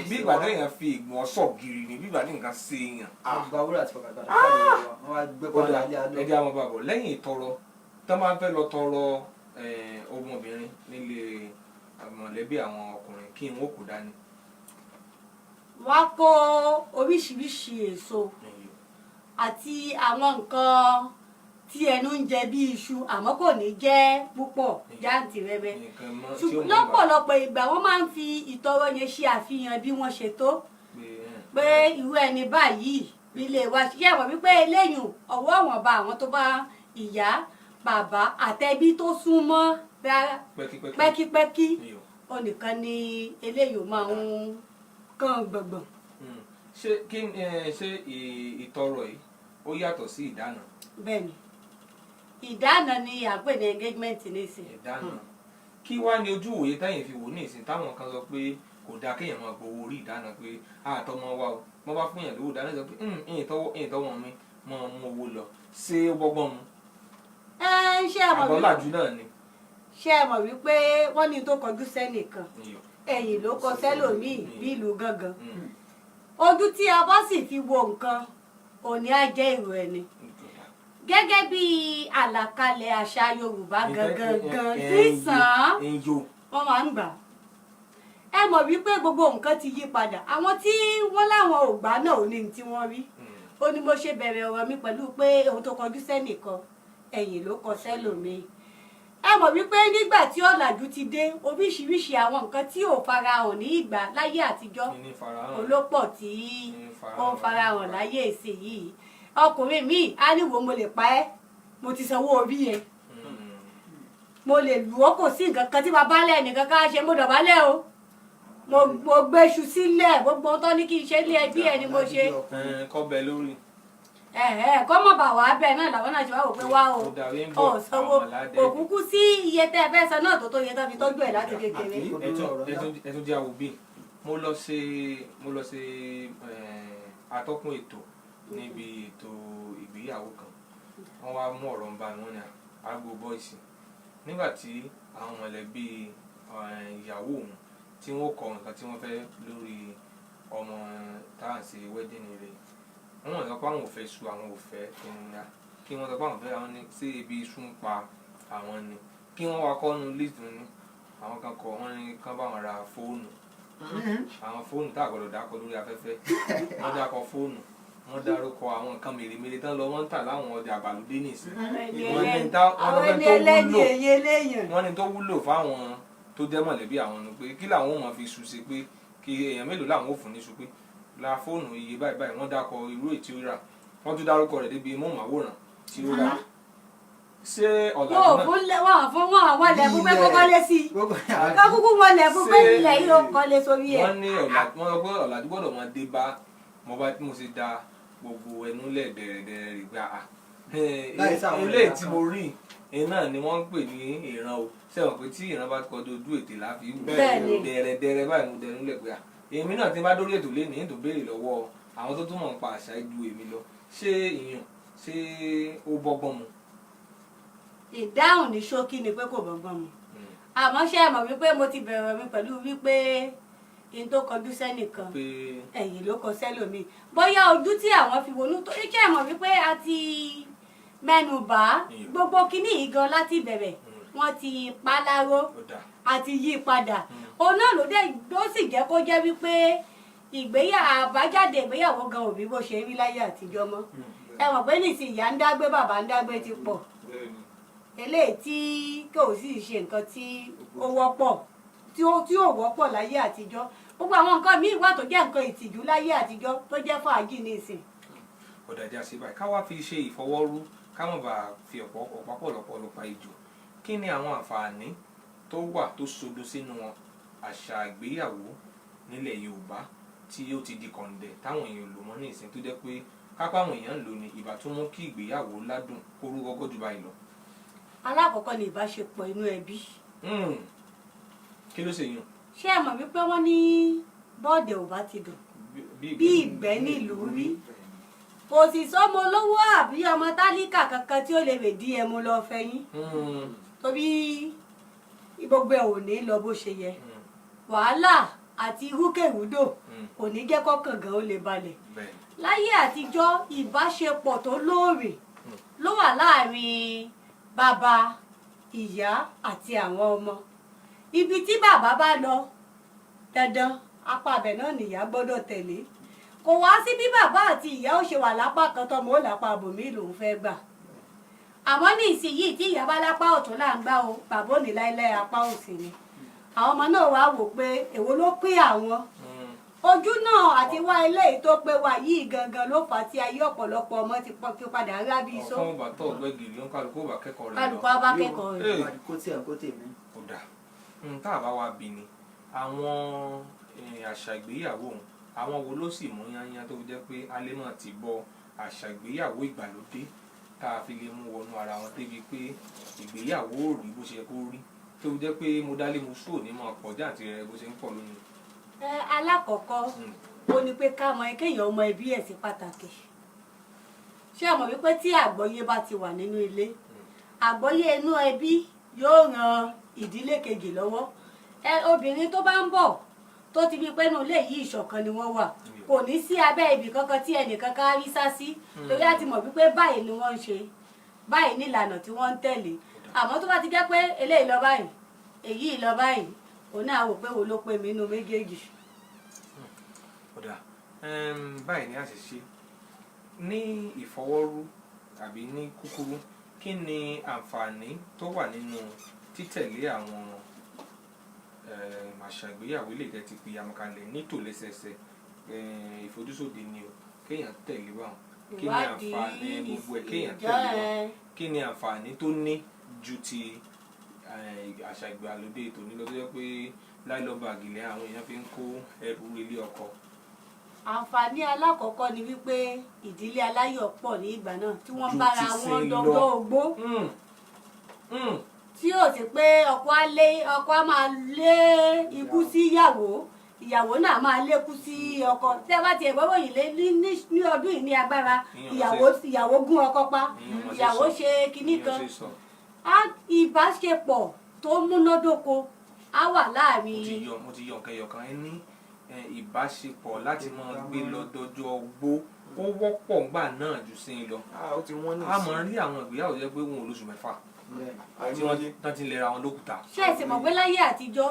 bí ìgbà téèyàn fi ìgbọ̀n sọ̀ gírí ni bí ìgbà tí nǹkan ṣe èèyàn. àgbà wúrà àti fọkàtà wọn wá gbé padà ilé alọ. ẹjẹ àwọn bàbọ̀ lẹ́yìn ìtọrọ tó máa ń fẹ́ lọ tọrọ ọmọbìnrin nílé mọ̀lẹ́bí àwọn ọkùnrin kí n ó kó dání. wá kó oríṣiríṣi èso àti àwọn nǹkan tí ẹnu ń jẹ bí iṣu àmọ́ kò ní jẹ́ púpọ̀ jáǹtìrẹrẹ ṣùgbọ́n lọ́pọ̀lọpọ̀ ìgbà wọ́n máa ń fi ìtọrọ yẹn ṣe àfihàn bí wọ́n ṣe tó pé irú ẹni báyìí nílé wa ṣiṣẹ́ wọ̀ wípé eléyìí ọ̀wọ́ ọ̀wọ̀n bá àwọn tó bá ìyá bàbá àtẹbí tó súnmọ́ pẹ́kípẹ́kí onìkan ni eléyìí máa ń kàn gbọ̀ngbọ̀n. ṣé ìtọrọ yìí ó yàtọ̀ sí ìdáná. bẹ́ẹ̀ni ìdáná ni à ń pè ní engagement nísìn. ìdáná kí wá ní ojú òye táyìn fi wò ní ìsìn táwọn kan sọ pé kò dáa kéèyàn máa gbowó orí ìdáná pé àtọmọ wa o wọn bá fún yàn lówó ìdáná sọ pé ẹ̀yìn tọwọ́ mi máa mú owó lọ ṣé ó bọ́gbọ́n mu. ṣé ẹ mọ̀ àbọ̀lájú náà ni. ṣé ẹ mọ̀ wípé wọ́n ní tó kọjú sẹ́nìkan ẹ̀yìn ló kọ sẹ́lòmíì bí ìlú gangan ojú tí a bá sì fi wo nǹkan òní á jẹ́ èrò ẹni gẹ́gẹ́ bí àlàkalẹ̀ àṣà Yorùbá gangan sísàn wọ́n máa ń gbà ẹ mọ̀ wípé gbogbo nǹkan ti yí padà àwọn tí wọ́n láwọn ò gbà náà ò ní tí wọ́n rí ó ní mo ṣe bẹ̀rẹ̀ ọ̀rọ̀ mi pẹ̀lú pé ohun tó kọjú sẹ́nìkan ẹ̀yìn ló kọ sẹ́lòmíì ẹ mọ̀ wípé nígbà tí ọ̀làjú ti dé oríṣiríṣi àwọn nǹkan tí ò farahàn ní ìgbà láyé àtijọ́ olópọ̀ tí ó ń farahàn láyé ìsinyìí ọkùnrin míì á ní wo mo lè pa ẹ́ mo ti sanwó orí yẹn mo lè lù ọ́ kò sí nǹkan kan tí bàbá lẹ̀ nìkan ká ṣe mo dọ̀bálẹ̀ o mo gbé iṣu sílẹ̀ gbogbo tó ní kí n ṣe lé ẹbí ẹ ni mo ṣe. kọ́ bẹ lórí. kọ́ mọ̀ bà wá bẹ́ẹ̀ náà làwọn náà ṣe wá wò pé wá o sanwó òkúkú sí iye tẹ́ ẹ fẹ́ san náà tó tó yẹ tó fi tọ́jú ẹ̀ láti kékeré. ẹ tún jẹ́ àwòbí mo lọ ṣe atọ́kùn ètò níbi ètò ìgbéyàwó kan wọ́n wá mú ọ̀rọ̀ ń bá wọn ní àgbo bọ́ìsì nígbà tí àwọn mọ̀lẹ́bí ìyàwó òun tí wọ́n kọ nǹkan tí wọ́n fẹ́ lórí ọmọ táwọn ṣe wedding rẹ̀ wọ́n sọ pé àwọn ò fẹ́ su àwọn ò fẹ́ ìnira kí wọ́n sọ pé àwọn fẹ́ àwọn ní sí ibi iṣu ń pa àwọn ni kí wọ́n wá kọ́nu list ní àwọn kan kọ wọ́n ní kán bá wọn ra fóònù àwọn fóònù tá a gbọ́dọ̀ dákọ lórí afẹ́fẹ́ wọ́n dákọ fóònù wọ́n dárúkọ àwọn nǹkan mèremère tán lọ wọ́n ń tà láwọn ọjà àgbàlódé nìsín wọ́n ní tó wúlò fáwọn tó jẹ́ mọ̀lẹ́bí àwọn ni pé kí làwọn ò mọ̀ fi ṣu ṣe pé kí èèyàn mélòó làwọn ò fún ní ṣu pé la fóònù iye báyìí báyìí wọ́n dákọ irú èyí tí ó rà wọ́n tún dárúkọ rẹ̀ débi móhùnmáwòrán tí ó rà ṣé ọ̀làjú náà. wọ́n fún wọn lẹ́kún pé kó kọ́lé sí i kókó wọn lẹ́kún pé ilẹ̀ yìí ó kọ́lé sórí ẹ̀. wọ́n ní ọ̀làjú gbọ́dọ̀ máa dé bá mo bá mo ṣe da gbogbo ẹnu lẹ̀ dẹ̀rẹ̀dẹ̀rẹ̀ rí gbà ilé tí mo rí náà ni wọ́n ń pè ní ìran o sẹ́wọ̀n pé tí ìran bá kọjú ojú ètè láfi wù dẹ̀rẹ̀dẹ̀rẹ̀ báyìí mo dẹnu lẹ̀ pé èmi náà ti bá dórí ètò lé ní tó béèrè lọ́wọ́ àwọn tó túmọ̀ ń pa àṣà ju èmi lọ ṣé ìyàn ṣé ó bọ́gbọ́n mu. ìdáhùn ní ṣókí ni pé kò bọ́gbọ́n mu àmọ́ ṣé ẹ mọ̀ wípé mo ti bẹ̀rẹ̀ mi pẹ̀lú wípé in tó kọjú sẹ́nìkan ẹ̀yìn ló kọ sẹ́lòmíì bóyá ojú tí àwọn fi wọnú tó ní kí ẹ̀ mọ̀ wípé a ti mẹ́nu bà gbogbo kíní yìí gan láti bẹ̀rẹ̀ wọ́n ti pa láró àti yí padà òun náà ló sì jẹ́ kó jẹ́ wípé àbájáde ìgbéyàwó gan òbí bó ṣe rí láyé àtijọ́ mọ́ ẹ mọ̀ pé nísìnyí ìyá ń dágbé bàbá ń dágbé ti pọ̀ eléyìí tí kò sì ṣe nǹkan tí ó wọ́pọ̀ tí ò wọ́pọ̀ láyé àtijọ́ gbogbo àwọn nǹkan míì wà tó jẹ́ nǹkan ìtìjú láyé àtijọ́ tó jẹ́ fàájì nísìn. ọ̀dàjà sí báyìí ká wá fi ṣe ìfọwọ́rú ká má bàa fi ọ̀pá pọ̀lọpọ̀lọ pa ìjò kí ni àwọn àǹfààní tó wà tó sodo sínú àṣà ìgbéyàwó nílẹ̀ Yorùbá tí ó ti di kọ̀ǹdẹ̀ táwọn èèyàn lò mọ́ ní ìsìn tó jẹ́ pé kápá àwọn èèyàn ń lò ní ìbá tó mú kí ìgbéyàwó ládùn kó rú gọ́gọ́ jù báyìí lọ. alákọ̀ọ́kọ́ ni ìbáṣepọ̀ inú ẹbí. kí ló ṣe yàn. ṣé ẹ mọ̀ wípé wọ́n ní bọ́ọ̀dẹ̀ ò bá ti dùn bí ìgbẹ́ nílùú rí kò sì sọ́mọ olówó àbí ọmọ tálíkà kankan tí ó lè rè dí ẹmu lọ fẹ́yìn torí gbogbo ẹ̀ ò ní lọ bó ṣe yẹ wàhálà àti rúkèrúdò kò ní jẹ́ kọ́kàn gan ó lè balẹ̀ láyé àtijọ́ ìbáṣepọ̀ tó lóòrè ló wà láàrin bàbá ìyá àti àwọn ọmọ ibi tí bàbá bá lọ dandan apá abẹ náà nìyá gbọ́dọ̀ tẹ̀lé kò wá sí bí bàbá àti ìyá ó ṣe wà lápá kan tọmọ ó lápá abòmí lòún fẹ́ gbà àmọ́ ní ìsinyìí tí ìyá bá lápá ọ̀tún là ń gbà o bàbá ò ní láéláé apá òsì ni àwọn ọmọ náà wá wò pé èwo ló pé àwọn ojú náà àti wá eléyìí tó pé wá yìí gangan ló fà á tí ayé ọ̀pọ̀lọpọ̀ ọmọ ti padà rá bí iṣó. ọkọ bá tọ̀ ọgbẹ́ gírí ó kálukú bá kẹ́kọ̀ọ́ rẹ̀ lọ. kálukú bá kẹ́kọ̀ọ́ rẹ̀. kó tí ẹ̀ kó tèmi. kò dà tá a bá wa bí ni àwọn àṣà ìgbéyàwó àwọn wo ló sì mú yányán tó fi jẹ́ pé alẹ́ náà ti bọ àṣà ìgbéyàwó ìgbàlódé tá a fi lè mú wọnú ara wọn débi pé ìgbéyàwó ò rí bó ṣe kó rí tó fi jẹ́ pé mo dálé mo sùn ní mọ̀ pọ̀ jáǹtì rẹ̀ bó ṣe ń pọ̀ lónìí. alákọ̀ọ́kọ́ ó ní pé ká mọ kéèyàn ọmọ ẹbí ẹ̀ sí pàtàkì ṣé ẹ mọ̀ wípé tí àgbọ́yé bá ti wà nínú ilé àgbọ́yé inú ẹbí yóò ran ìdílé kejì lọ́wọ́ obìnrin tó bá ń bọ̀ tó ti fi pé inú ilé yìí ìṣọ̀kan ni wọ́n wà kò ní sí abẹ́ ibì kankan tí ẹnìkan ká rí sá sí torí a ti mọ̀ wípé báyìí ni wọ́n ń ṣe báyìí ní ìlànà tí wọ́n ń tẹ̀lé àmọ́ tó bá ti jẹ́ pé eléyìí lọ báyìí èyí lọ báyìí òun náà wò pé wo ló pè mí inú méjèèjì. báyìí ni a ṣe ṣe ní ìfọwọ́rú àbí ní kúkúrú kí ni àǹfààní tó wà nínú títẹ̀lé àwọn àṣà ìgbéyàwó ilé ìtẹ́ ti pìyàmù kalẹ̀ nítòlẹ́sẹsẹ ìfojúsóde ni o kéèyàn tẹ̀lé wa kí ni àǹfààní gbogbo ẹ̀ kéèyàn tẹ̀lé wa kí ni àǹfààní tó ní ju ti àṣà ìgbàlódé ètò nílò tó yẹ pé láìlọ́ba àgìlẹ̀ àwọn èèyàn fi ń kó ẹrù ilé ọkọ. àǹfààní alákọ̀ọ́kọ́ ni wípé ìdílé aláyọ̀ pọ̀ ní ìgbà náà tí wọ́n bára wọn dọ́gbọ́ ogbó tí yóò sì pé ọkọ á máa lé ikú sí ìyàwó náà máa lékú sí ọkọ tẹ́ bá tiẹ̀ gbọ́dọ̀ yìí lé ní ọdún yìí ní agbára ìyàwó gún ọkọ pa ìyàwó ṣe kinní kan ìbáṣepọ̀ tó múnádóko á wà láàrin. mo ti yọ kẹyọkan ẹ ní ìbáṣepọ̀ láti máa gbé lọ dọjọ́ ogbó ó wọ́pọ̀ ńgbà náà jù sí i lọ a mọ̀ rí àwọn ìgbéyàwó jẹ́ pé wọn ò lóṣù mẹ́fà tí wọ́n ti lè ra wọn lókùúta. ṣé ẹ sì mọ̀ pé láyé àtijọ́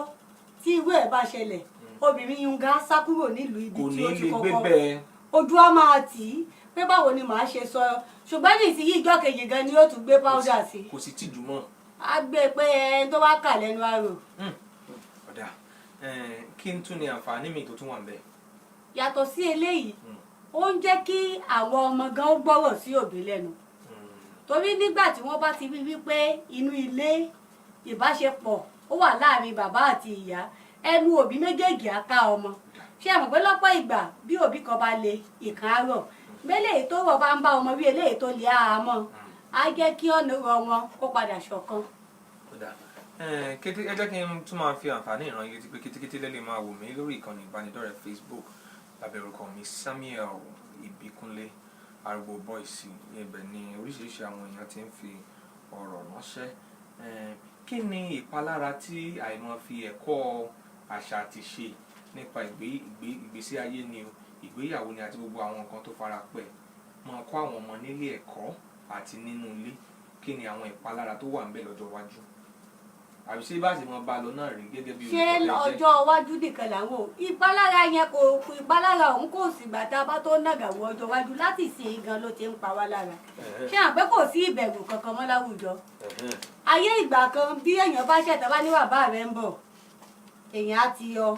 tí irú ẹ̀ bá ṣẹlẹ̀ obìnrin yunga sá kúrò nílùú ibi tí ó ti kọ́kọ́ ojú á máa tì í pé báwo ni màá ṣe sọ ṣùgbọ́n ní ìsinyìí ìjọ́ kejì gan ni yóò tún gbé páúdà sí i. kò sí tìjú mọ́. a gbé pé ẹni tó bá kà lẹ́nu àrò. ọ̀dà kí n tún ní àǹfààní mi tó tún wà ń bẹ̀. yàtọ̀ sí eléyìí ó ń jẹ́ kí àwọn ọmọ gan gbọ́rọ̀ sí òbí lẹ́nu torí nígbà tí wọ́n bá ti rí wípé inú ilé ìbáṣepọ̀ ó wà láàrin bàbá àti ìyá ẹnu òbí méjèèjì á ká ọmọ ṣé ẹ mọ̀ pé lọ́pọ̀ ìgbà bí òbí kan bá le ìkan á rọ̀ mẹ́lẹ̀ tó rọ̀ bá ń bá ọmọ rí eléyìí tó lè àhámọ́ á jẹ́ kí ọ̀nà rọ wọn kó padà ṣọ̀kan. ẹ jẹ́ kí n tún máa fi àǹfààní ìran yìí pé kétékété lẹ́lẹ̀ máa wò mí lórí ìkànnì ìbánidọ́rẹ̀ẹ́ Facebook lábẹ́ orúkọ mi Samuel Ìbíkúnlé Arúgbó Boys ibẹ̀ ni oríṣiríṣi àwọn èèyàn ti ń fi ọ̀rọ̀ ránṣẹ́ kí ni ìpalára tí àìmọ̀ fi ẹ̀kọ́ àṣà àti ṣe nípa ìgbésí ayé ni o ìgbéyàwó ni àti gbogbo àwọn nǹkan tó fara pẹ́ máa kọ́ àwọn ọmọ nílé ẹ̀kọ́ àti nínú ilé kí ni àwọn ìpalára tó wà ń bẹ lọ́jọ́ iwájú àbí ṣé bá sì mọ bá lọ náà rí gẹ́gẹ́ bí ṣé ọjọ́ iwájú nìkan làwọn ìpalára yẹn kò ìpalára òun kò sì gbà tá a bá tó nàgàwọ ọjọ́ iwájú láti sìn gan ló ti ń pa wá lára ṣé àpẹ́ kò sí ìbẹ̀rù kankan mọ́ láwùjọ ayé ìgbà kan bí èèyàn bá ṣẹ̀tẹ̀ bá ní bàbá rẹ̀ ń bọ̀ èèyàn á ti yọ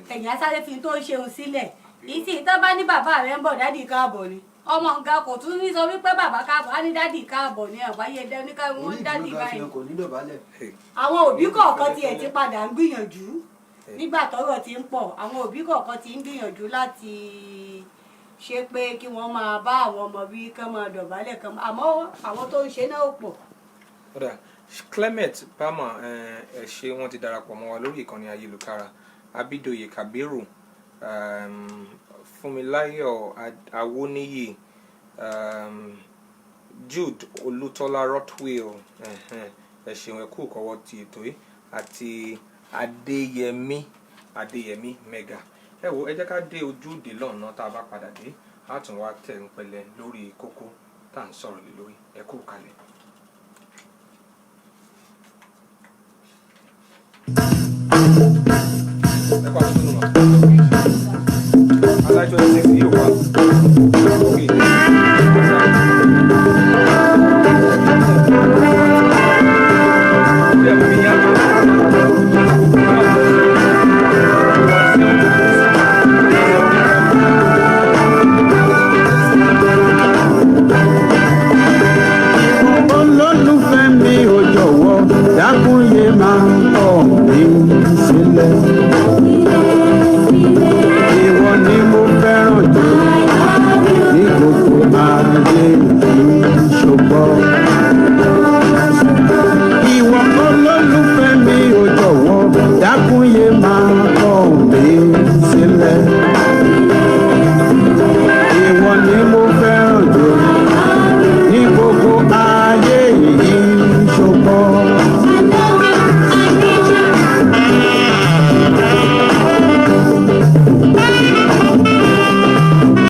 èèyàn á sáré fi tó ń ṣeun sílẹ̀ ìsìn tó bá ní bàbá rẹ̀ ń bọ̀ dádì káàbọ̀ ni ọmọ nǹkan kò tún ní sọ wípé bàbá káàbọ̀ á ní dádì káàbọ̀ ní àwáyé dání káwọn dádì báyìí àwọn òbí kọ̀ọ̀kan tiẹ̀ ti padà ń gbìyànjú nígbà tọ́rọ̀ ti ń pọ̀ àwọn òbí kọ̀ọ̀kan ti ń gbìyànjú láti ṣe pé kí wọ́n máa bá àwọn ọmọ bí kán máa dọ̀bálẹ̀ kan àmọ́ àwọn tó ń ṣe náà ò pọ̀. Clement Bama ẹ ṣé wọ́n ti darapọ̀ mọ́ wa lórí ìkànnì ayélujára Abidoye Kabiru Fúnmiláyọ̀ Awóníyì Jude Olútọ́lá Rothwell ẹ ṣeun ẹ kú kọ́wọ́ ti ètò yìí àti Adéyẹmí Mega ẹ wo ẹ jẹ́ ká dé ojúde lọ́nà tá a bá padà dé a tún wá tẹ̀ ń pẹ̀lẹ́ lórí kókó tá à ń sọ̀rọ̀ lé lórí ẹ kú kalẹ̀. ẹ kọ́ àtúntò nù mọ́. Alájọ ẹsẹ̀ sí ìwà òkè. Olólùfẹ́ mi ò jọ̀wọ́ dákun yé máa tọ̀ mí sílẹ̀.